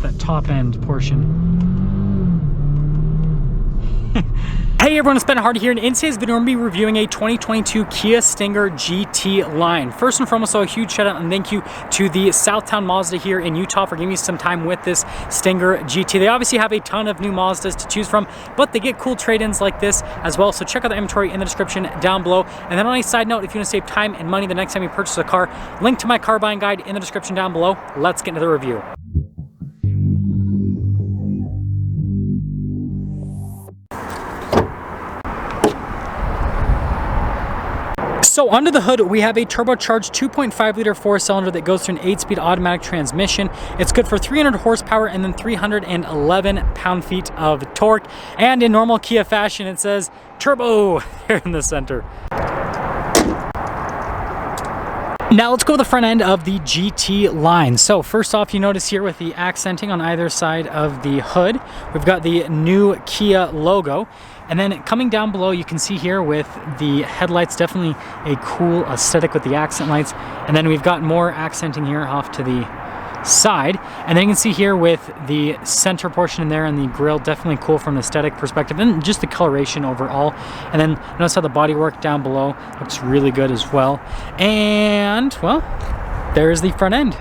that top end portion. Hey everyone, it's Ben Hardy here, and in today's video, we're going to be reviewing a 2022 Kia Stinger GT line. First and foremost, a huge shout out and thank you to the Southtown Mazda here in Utah for giving me some time with this Stinger GT. They obviously have a ton of new Mazdas to choose from, but they get cool trade-ins like this as well, so check out the inventory in the description down below. And then on a side note, if you want to save time and money the next time you purchase a car, link to my car buying guide in the description down below. Let's get into the review. So under the hood, we have a turbocharged 2.5 liter 4-cylinder that goes through an 8-speed automatic transmission. It's good for 300 horsepower and then 311 pound-feet of torque. And in normal Kia fashion, it says turbo here in the center. Now let's go to the front end of the GT line. So first off, you notice here with the accenting on either side of the hood, we've got the new Kia logo. And then coming down below, you can see here with the headlights, definitely a cool aesthetic with the accent lights. And then we've got more accenting here off to the side. And then you can see here with the center portion in there and the grille, definitely cool from an aesthetic perspective and just the coloration overall. And then notice how the bodywork down below looks really good as well. And well, there's the front end.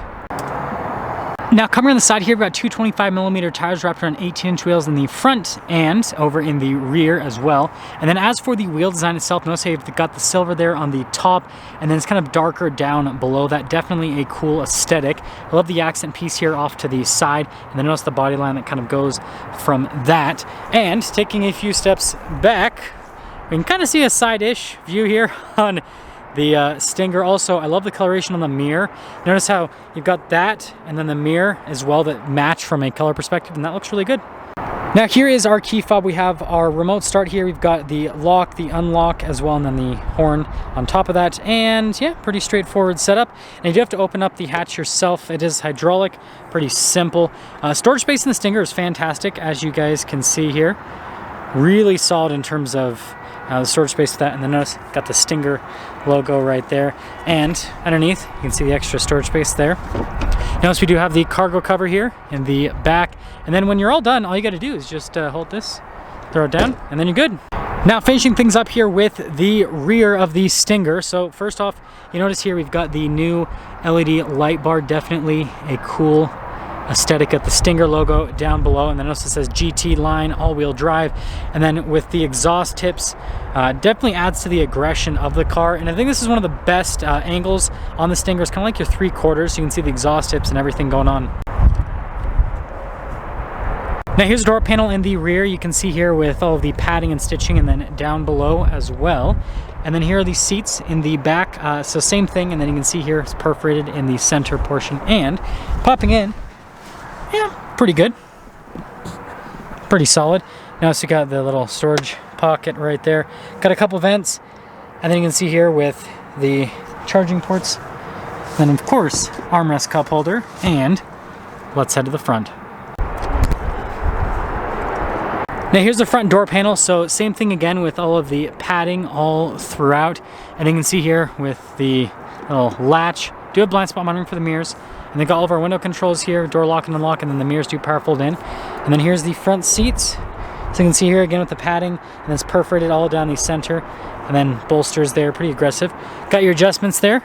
Now coming on the side here, we've got two 25mm tires wrapped around 18-inch wheels in the front and over in the rear as well. And then as for the wheel design itself, notice how you've got the silver there on the top and then it's kind of darker down below that. Definitely a cool aesthetic. I love the accent piece here off to the side, and then notice the body line that kind of goes from that. And taking a few steps back, we can kind of see a side-ish view here on the Stinger. Also, I love the coloration on the mirror. Notice how you've got that and then the mirror as well that match from a color perspective, and that looks really good. Now here is our key fob. We have our remote start here. We've got the lock, the unlock as well, and then the horn on top of that. And yeah, pretty straightforward setup. And you do have to open up the hatch yourself. It is hydraulic, pretty simple. Storage space in the Stinger is fantastic, as you guys can see here. Really solid in terms of the storage space for that. And then notice, got the Stinger logo right there. And underneath, you can see the extra storage space there. Notice we do have the cargo cover here in the back. And then when you're all done, all you got to do is just hold this, throw it down, and then you're good. Now finishing things up here with the rear of the Stinger. So first off, you notice here we've got the new LED light bar. Definitely a cool aesthetic at the Stinger logo down below, and then also says GT line all-wheel drive. And then with the exhaust tips, definitely adds to the aggression of the car. And I think this is one of the best angles on the Stinger. It's kind of like your 3/4, so you can see the exhaust tips and everything going on. Now here's a door panel in the rear. You can see here with all of the padding and stitching, and then down below as well. And then here are the seats in the back. So same thing, and then you can see here it's perforated in the center portion. And popping in, yeah, pretty good. Pretty solid. Notice you got the little storage pocket right there. Got a couple vents. And then you can see here with the charging ports. Then of course, armrest cup holder. And let's head to the front. Now here's the front door panel. So same thing again with all of the padding all throughout. And you can see here with the little latch. Do have blind spot monitoring for the mirrors. And they got all of our window controls here, door lock and unlock, and then the mirrors do power fold in. And then here's the front seats. So you can see here again with the padding, and it's perforated all down the center. And then bolsters there, pretty aggressive. Got your adjustments there.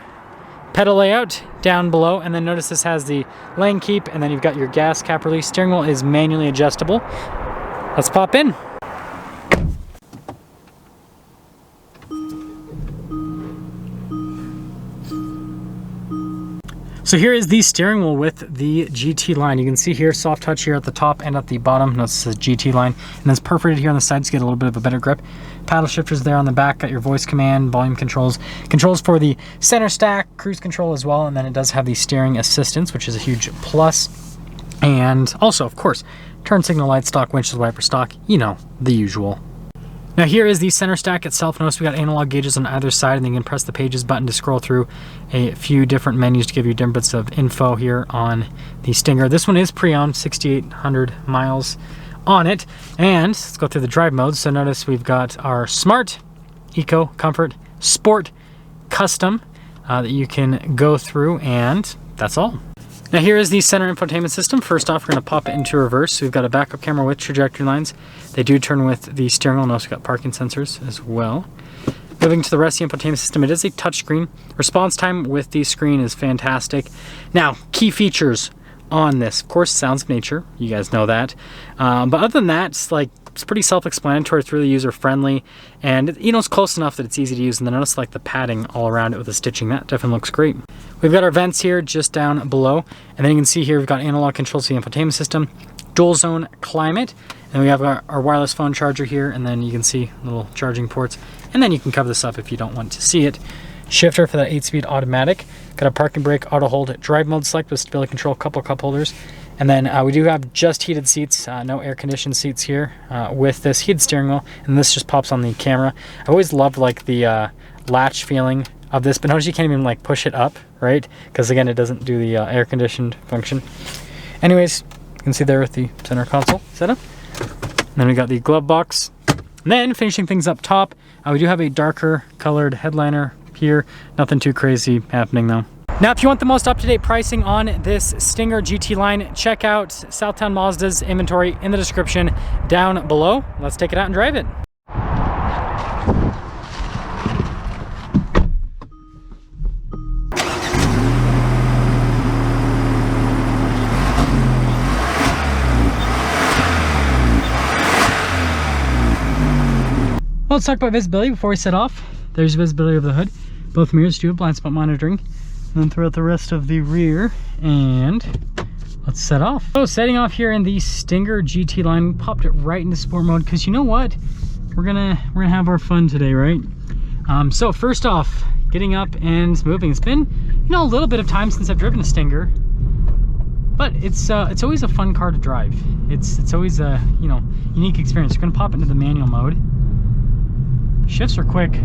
Pedal layout down below, and then notice this has the lane keep, and then you've got your gas cap release. Steering wheel is manually adjustable. Let's pop in. So here is the steering wheel with the GT line. You can see here, soft touch here at the top and at the bottom. Notice it says GT line. And it's perforated here on the sides to get a little bit of a better grip. Paddle shifters there on the back. Got your voice command, volume controls. Controls for the center stack, cruise control as well. And then it does have the steering assistance, which is a huge plus. And also, of course, turn signal light, stock windshield wiper stock. You know, the usual. Now here is the center stack itself. Notice we got analog gauges on either side, and then you can press the pages button to scroll through a few different menus to give you different bits of info here on the Stinger. This one is pre-owned, 6,800 miles on it. And let's go through the drive modes. So notice we've got our Smart, Eco, Comfort, Sport, Custom that you can go through, and that's all. Now here is the center infotainment system. First off, we're going to pop it into reverse. So we've got a backup camera with trajectory lines. They do turn with the steering wheel, and also got parking sensors as well. Moving to the rest of the infotainment system, it is a touchscreen. Response time with the screen is fantastic. Now, key features on this. Of course, sounds of nature. You guys know that. But other than that, it's pretty self-explanatory. It's really user-friendly, and it's close enough that it's easy to use. And then notice the padding all around it with the stitching. That definitely looks great. We've got our vents here just down below, and then you can see here we've got analog controls to the infotainment system, dual zone climate, and we have our wireless phone charger here, and then you can see little charging ports, and then you can cover this up if you don't want to see it. Shifter for that 8-speed automatic. Got a parking brake, auto hold, drive mode select with stability control, couple cup holders. And then we do have just heated seats, no air conditioned seats here with this heated steering wheel. And this just pops on the camera. I've always loved the latch feeling of this, but notice you can't even push it up, right? Because again, it doesn't do the air conditioned function. Anyways, you can see there with the center console setup. And then we got the glove box. And then finishing things up top, we do have a darker colored headliner here. Nothing too crazy happening though. Now, if you want the most up-to-date pricing on this Stinger GT line, check out Southtown Mazda's inventory in the description down below. Let's take it out and drive it. Well, let's talk about visibility before we set off. There's visibility of the hood. Both mirrors do have blind spot monitoring. And then throughout the rest of the rear, and let's set off. So setting off here in the Stinger GT line, popped it right into sport mode because you know what? We're gonna have our fun today, right? So first off, getting up and moving. It's been a little bit of time since I've driven a Stinger, but it's always a fun car to drive. It's always a unique experience. We're gonna pop into the manual mode. Shifts are quick.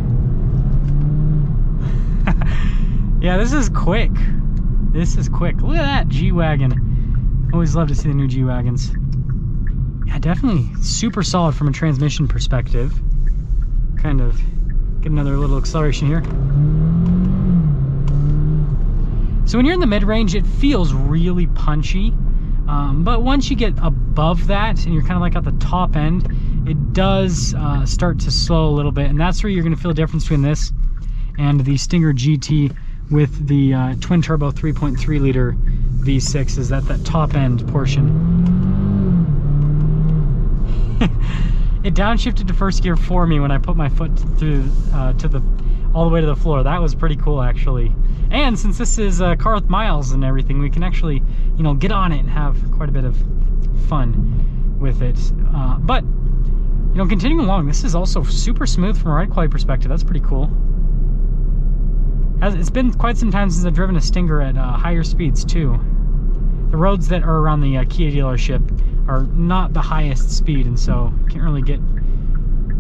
Yeah, this is quick. This is quick. Look at that G-Wagon. Always love to see the new G-Wagons. Yeah, definitely super solid from a transmission perspective. Kind of get another little acceleration here. So when you're in the mid-range, it feels really punchy. But once you get above that and you're kind of at the top end, it does start to slow a little bit. And that's where you're going to feel a difference between this and the Stinger GT with the twin turbo 3.3 liter V6 is at that top end portion. It downshifted to first gear for me when I put my foot through all the way to the floor. That was pretty cool actually. And since this is a car with miles and everything, we can actually get on it and have quite a bit of fun with it. But continuing along, this is also super smooth from a ride quality perspective. That's pretty cool. It's been quite some time since I've driven a Stinger at higher speeds too. The roads that are around the Kia dealership are not the highest speed, and so can't really get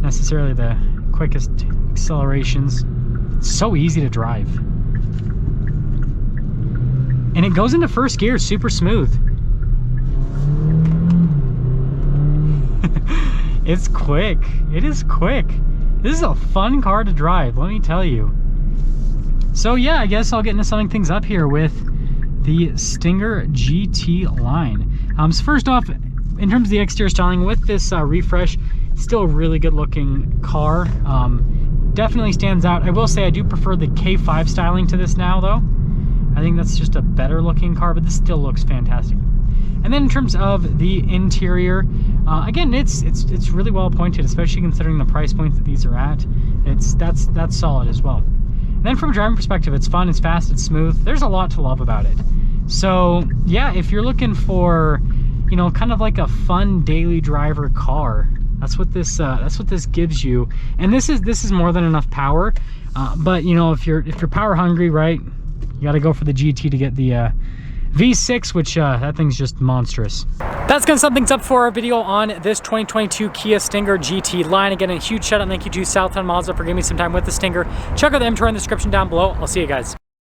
necessarily the quickest accelerations. It's so easy to drive. And it goes into first gear super smooth. It's quick. It is quick. This is a fun car to drive, let me tell you. So yeah, I guess I'll get into summing things up here with the Stinger GT line. So first off, in terms of the exterior styling, with this refresh, still a really good looking car. Definitely stands out. I will say I do prefer the K5 styling to this now though. I think that's just a better looking car, but this still looks fantastic. And then in terms of the interior, again, it's really well appointed, especially considering the price point that these are at. That's solid as well. And then from a driving perspective, it's fun, it's fast, it's smooth. There's a lot to love about it. So yeah, if you're looking for, kind of like a fun daily driver car, that's what this gives you. And this is more than enough power. But if you're power hungry, right, you got to go for the GT to get the V6, which that thing's just monstrous. That's gonna sum things up for our video on this 2022 Kia Stinger GT line. Again, a huge shout out and thank you to Southtown Mazda for giving me some time with the Stinger. Check out the inventory in the description down below. I'll see you guys.